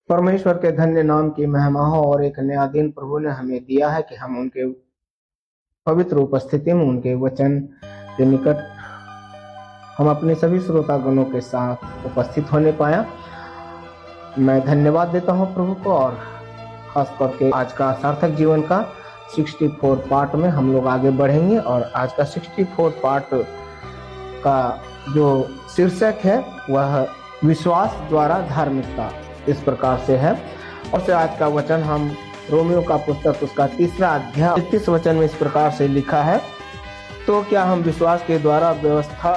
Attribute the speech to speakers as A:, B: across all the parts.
A: परमेश्वर के धन्य नाम की महिमा हो। और एक नया दिन प्रभु ने हमें दिया है कि हम उनके पवित्र उपस्थिति में, उनके वचन के निकट हम अपने सभी श्रोतागणों के साथ उपस्थित होने पाया। मैं धन्यवाद देता हूं प्रभु को। और खास करके आज का सार्थक जीवन का 64 पार्ट में हम लोग आगे बढ़ेंगे। और आज का 64 पार्ट का जो शीर्षक है वह विश्वास द्वारा धार्मिकता इस प्रकार से है। और से आज का वचन हम रोमियो का पुस्तक उसका 3 अध्याय 31 वचन में इस प्रकार से लिखा है, तो क्या हम विश्वास के द्वारा व्यवस्था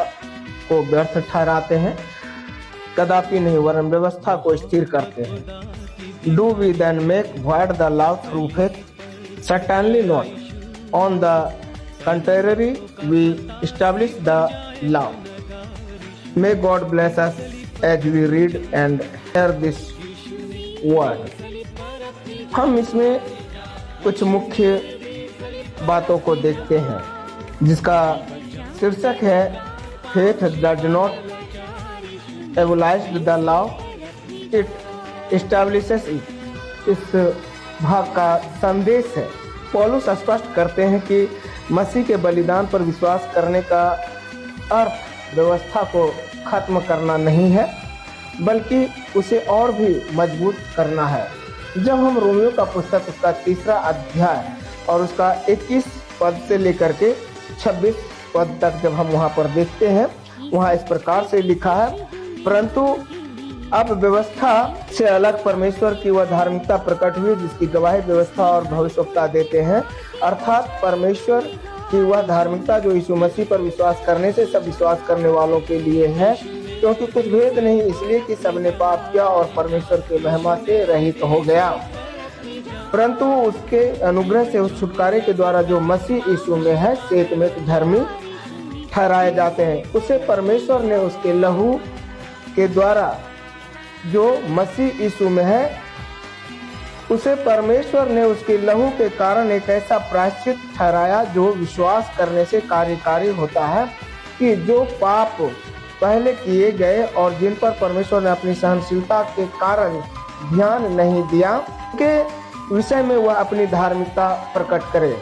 A: को व्यर्थ ठहराते हैं? कदापि नहीं, वरन व्यवस्था को स्थिर करते हैं। Do we then make void the law through faith? Certainly not. On the contrary we establish the law. May God bless us as we read and hear this word. हम इसमें कुछ मुख्य बातों को देखते हैं जिसका शीर्षक है faith does not abolish the law, it establishes it. इस भाग का संदेश है, पौलुस स्पष्ट करते हैं कि मसीह के बलिदान पर विश्वास करने का अर्थ व्यवस्था को खत्म करना नहीं है, बल्कि उसे और भी मजबूत करना है। जब हम रोमियो का पुस्तक उसका 3 अध्याय और उसका 21 पद से लेकर के 26 पद तक जब हम वहां पर देखते हैं, वहां इस प्रकार से लिखा है, परंतु अब व्यवस्था से अलग परमेश्वर की वह धार्मिकता प्रकट हुई जिसकी गवाही व्यवस्था और भविष्यवक्ता देते हैं, अर्थात परमेश्वर की वह धार्मिकता जो यीशु मसीह पर विश्वास करने से सब विश्वास करने वालों के लिए है। क्योंकि कुछ भेद नहीं, इसलिए कि सबने पाप किया और परमेश्वर के महिमा से रहित हो गया, परंतु उसके अनुग्रह से उस छुटकारे के द्वारा जो मसीह यीशु में है सेतमेत धर्मी ठहराए जाते हैं। उसे परमेश्वर ने उसके लहू के द्वारा जो मसीह यीशु में है, उसे परमेश्वर ने उसके लहू के कारण एक ऐसा प्रायश्चित ठहराया जो विश्वास करने से कार्यकारी होता है, कि जो पाप पहले किए गए और जिन पर परमेश्वर ने अपनी सहनशीलता के कारण ध्यान नहीं दिया के विषय में वह अपनी धार्मिकता प्रकट करे।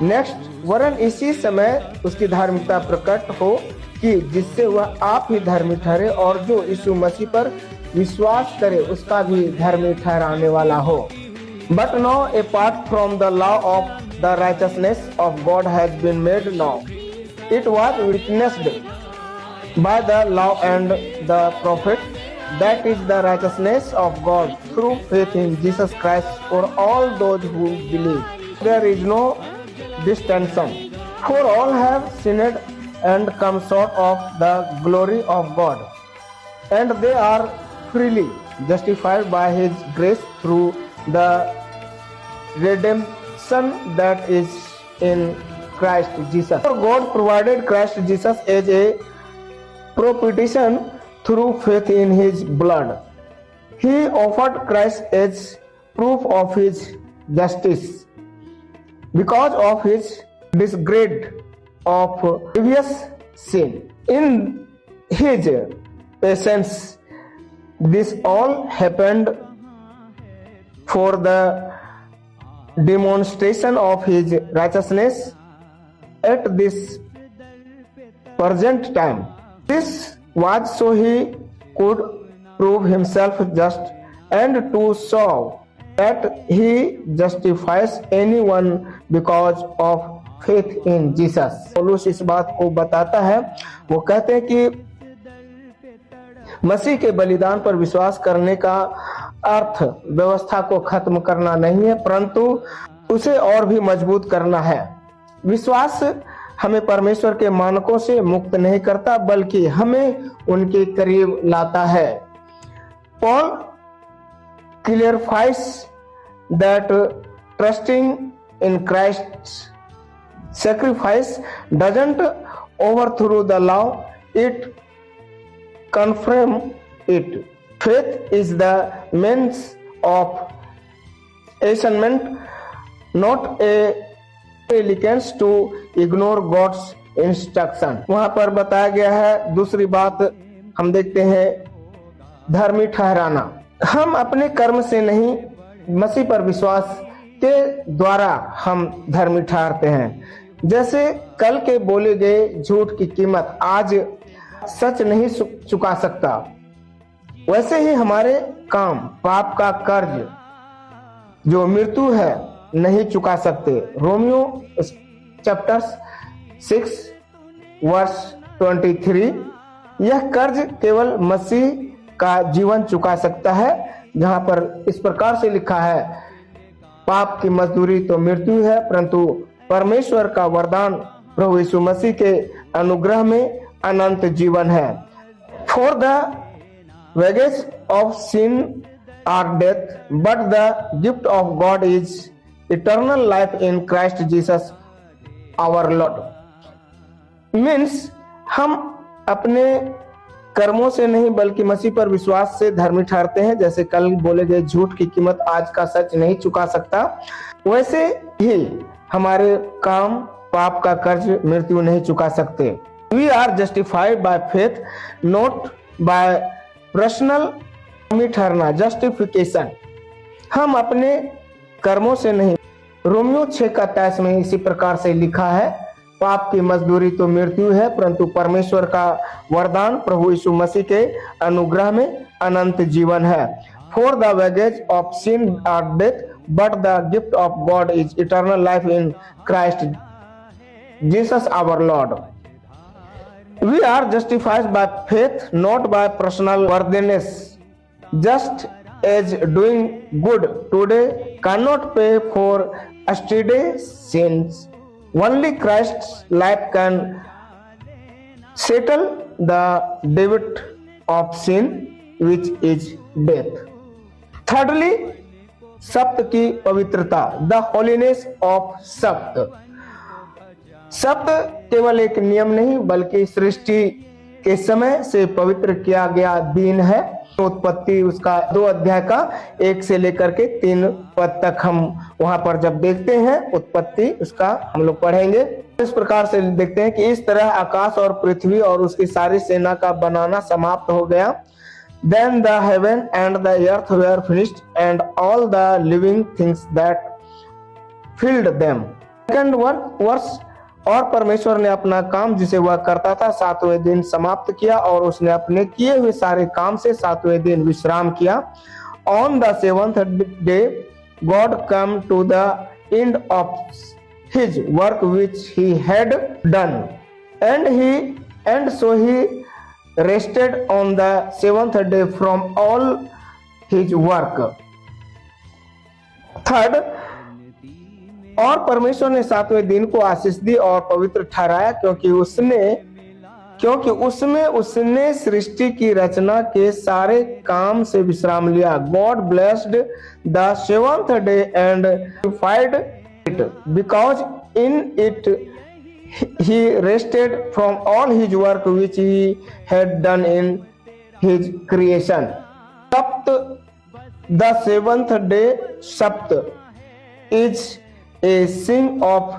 A: नेक्स्ट, वरन इसी समय उसकी धार्मिकता प्रकट हो कि जिससे वह आप ही धर्मी ठहरे और जो यीशु मसीह पर विश्वास करे उसका भी धर्मी ठहराने वाला हो। But now apart from the law of the righteousness of God has been made now. It was witnessed by the law and the prophet, that is the righteousness of God through faith in Jesus Christ for all those who believe. There is no distinction, for all have sinned and come short of the glory of God, and they are freely justified by His grace through the redemption that is in Christ Jesus. For God provided Christ Jesus as a propitiation through faith in his blood. He offered Christ as proof of his justice because of his disregard of previous sin. In his patience, this all happened for the demonstration of his righteousness at this present time. This was so he could prove himself just and to show that he justifies anyone because of faith in Jesus. पौलुस इस बात को बताता है, वो कहते हैं कि मसीह के बलिदान पर विश्वास करने का अर्थ व्यवस्था को खत्म करना नहीं है, परंतु उसे और भी मजबूत करना है। विश्वास हमें परमेश्वर के मानकों से मुक्त नहीं करता, बल्कि हमें उनके करीब लाता है। Paul clarifies that trusting in Christ's sacrifice doesn't overthrow the law, it confirms it. Faith is the means of atonement, not a license to ignore God's instruction. वहां पर बताया गया है। दूसरी बात हम देखते हैं धर्मी ठहराना। हम अपने कर्म से नहीं, मसीह पर विश्वास के द्वारा हम धर्मी ठहरते हैं। जैसे कल के बोले गए झूठ की कीमत आज सच नहीं चुका सकता, वैसे ही हमारे काम पाप का कर्ज जो मृत्यु है नहीं चुका सकते। Romans chapter 6 verse 23। यह कर्ज केवल मसीह का जीवन चुका सकता है, जहां पर इस प्रकार से लिखा है, पाप की मजदूरी तो मृत्यु है, परंतु परमेश्वर का वरदान प्रभु यीशु मसीह के अनुग्रह में अनंत जीवन है। For the wages of sin are death, but the gift of God is eternal life in Christ Jesus our Lord. Means हम अपने कर्मों से नहीं बल्कि मसीह पर विश्वास से धर्मी ठहरते हैं। जैसे कल बोले गए झूठ की कीमत आज का सच नहीं चुका सकता, वैसे ही हमारे काम पाप का कर्ज मृत्यु नहीं चुका सकते। We are justified by faith, not by personal ठहरना, जस्टिफिकेशन। हम अपने कर्मों से नहीं। रोमियो 6:23 में इसी प्रकार से लिखा है, पाप की मजदूरी तो मृत्यु है, परंतु परमेश्वर का वरदान प्रभु यीशु मसीह के अनुग्रह में अनंत जीवन है। For the wages of sin are death, but the gift of God is eternal life in Christ Jesus our Lord. We are justified by faith, not by personal worthiness. Just as doing good today cannot pay for yesterday's sins, only Christ's life can settle the debt of sin, which is death. Thirdly, सप्त की पवित्रता, the holiness of सप्त। सप्त केवल एक नियम नहीं बल्कि सृष्टि के समय से पवित्र किया गया दिन है। उत्पत्ति उसका 2 अध्याय का 1 से लेकर के 3 पद तक हम वहां पर जब देखते हैं उत्पत्ति उसका हम लोग पढ़ेंगे। इस प्रकार से देखते हैं कि इस तरह आकाश और पृथ्वी और उसकी सारी सेना का बनाना समाप्त हो गया। Then the heaven and the earth were finished and all the living things that filled them. Second verse, और परमेश्वर ने अपना काम जिसे वह करता था 7वें दिन समाप्त किया और उसने अपने किए हुए सारे काम से 7वें दिन विश्राम किया। On the 7th day God came to the end of his work which he had done, and so he rested on the 7th day from all his work. Third, और परमेश्वर ने 7वें दिन को आशीष दी और पवित्र ठहराया क्योंकि उसमें उसने सृष्टि की रचना के सारे काम से विश्राम लिया। God blessed the 7th day and sanctified it, because in it he rested from all his work which he had done in his creation. Sapt, the 7th day, Sapt is a sign of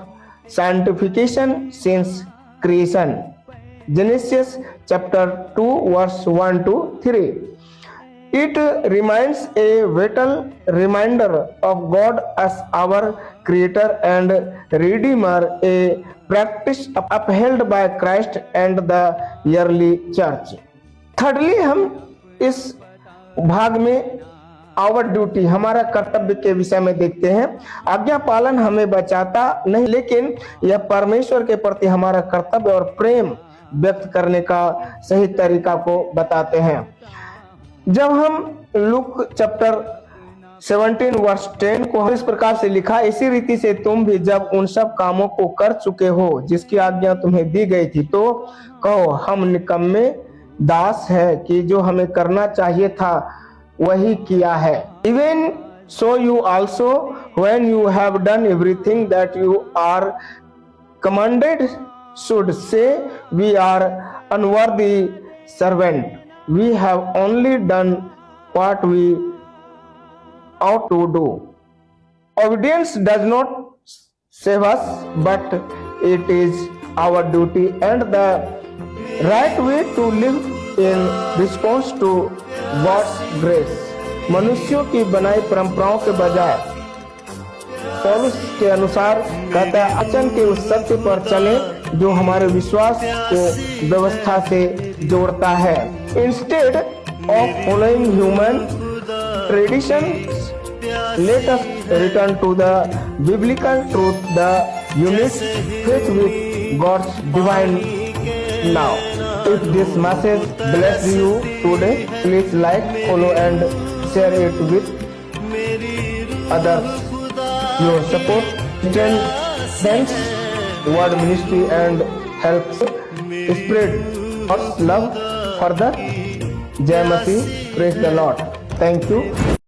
A: sanctification since creation. Genesis chapter 2 verse 1 to 3. It remains a vital reminder of God as our creator and redeemer, a practice upheld by Christ and the early church. Thirdly, हम इस भाग में our duty, हमारा कर्तव्य के विषय में देखते हैं। आज्ञा पालन हमें बचाता नहीं, लेकिन यह परमेश्वर के प्रति हमारा कर्तव्य और प्रेम व्यक्त करने का सही तरीका को बताते हैं। जब हम लूक चैप्टर 17 वर्स 10 को इस प्रकार से लिखा, इसी रीति से तुम भी जब उन सब कामों को कर चुके हो जिसकी आज्ञा तुम्हें दी गई थी, तो कहो हम निकम्मे दास है कि जो हमें करना चाहिए था वही किया है। Even so you also, when you have done everything that you are commanded, should say, we are unworthy servant. We have only done what we ought to do. Obedience does not save us, but it is our duty and the right way to live in response to God's grace. मनुष्यों की बनाई परंपराओं के बजाय पौलुस के अनुसार कहता है वचन के उस सत्य पर चले जो हमारे विश्वास को व्यवस्था से जोड़ता है। Instead of following human tradition, let us return to the biblical truth, the unit faith with God's divine now. If this message bless you today, please like, follow and share it with others. Your support strengthens word ministry and helps spread God's love further. Jai Masih, praise the Lord. Thank you.